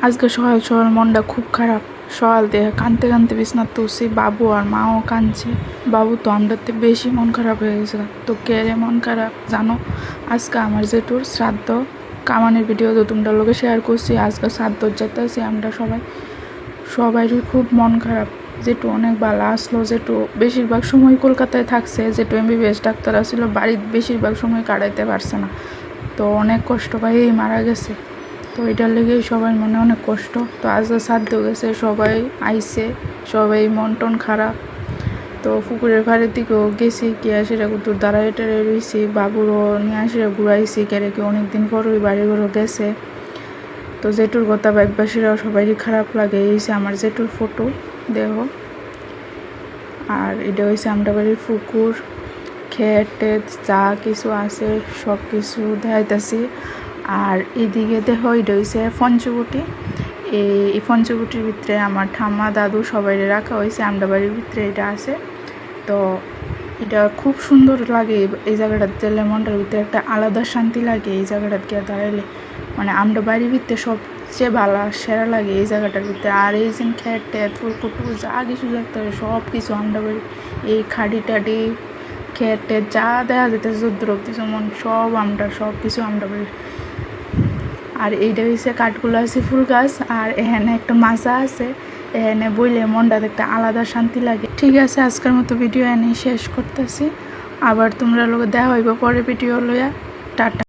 আজকে সকাল সকাল মনটা খুব খারাপ। সকাল থেকে কাঁদতে কাঁদতে বিছনাতে তুলছি, বাবু আর মাও কাঁদছে। বাবু তো আমরাতে বেশি মন খারাপ হয়ে গেছে। তো কে মন খারাপ জানো? আজকে আমার জেঠুর শ্রাদ্ধ, কামানের ভিডিও তো তোমরা লোকে শেয়ার করছি। আজকে শ্রাদ্ধ যেতেছি আমরা সবাইরই খুব মন খারাপ। জেঠু অনেক ভালো আসলো। জেঠু বেশিরভাগ সময় কলকাতায় থাকছে। জেঠু MBBS ডাক্তার আসছিল, বাড়ির বেশিরভাগ সময় কাটাইতে পারছে না। তো অনেক কষ্ট পাইয়েই মারা গেছে। তো এটার লেগেই সবাই মনে অনেক কষ্ট। তো আজকে শ্রাদ্ধ গেছে, সবাই আইছে, সবাই মন টন খারাপ। তো পুকুরের পাড়ের দিকেও গেছি, কে আসিরা কুতুর দাঁড়ায় টেরে রয়েছি, বাবুরও নিয়ে আসিরা ঘুরাইছি, কেরেকে অনেকদিন পর ওই বাড়িগুলো গেছে। তো জেঠুর কথা বাইকবাসীরাও সবাইই খারাপ লাগে। এই যে আমার জেঠুর ফটো দেহ, আর এটা হয়েছে আমরা বাড়ির পুকুর, খেত যা কিছু আছে সব কিছু দেখাইতেছি। আর এদিকে দেখো এটা হয়েছে পঞ্চবটি। এই পঞ্চবটির ভিতরে আমার ঠাম্মা দাদু সবাই রাখা হয়েছে, আমরা বাড়ির ভিতরে এটা আছে। তো এটা খুব সুন্দর লাগে। এই জায়গাটাতে গেলে মনটার ভিতরে একটা আলাদা শান্তি লাগে। এই জায়গাটাতে গিয়ে দাঁড়াইলে মানে আমরা বাড়ির ভিতরে সবচেয়ে ভালো সেরা লাগে এই জায়গাটার ভিতরে। আর এই যে খেত পুকুর যা কিছু দেখতে হবে সব কিছু আমরা বাড়ি, এই খাড়ি টাড়ি খেতে যা দেখা যেতেছে দ্রব্তি যেমন সব কিছু আমরা বাড়ি। আর এইটা হচ্ছে কাঠগুলো আছে ফুল গাছ, আর এখানে একটা মাছা আছে। এখানে বইলে মনটাতে একটা আলাদা শান্তি লাগে। ঠিক আছে, আজকের মতো ভিডিও এনেই শেষ করতেছি। আবার তোমরা লোক দেখা হইব পরে ভিডিও লইয়া। টাটা।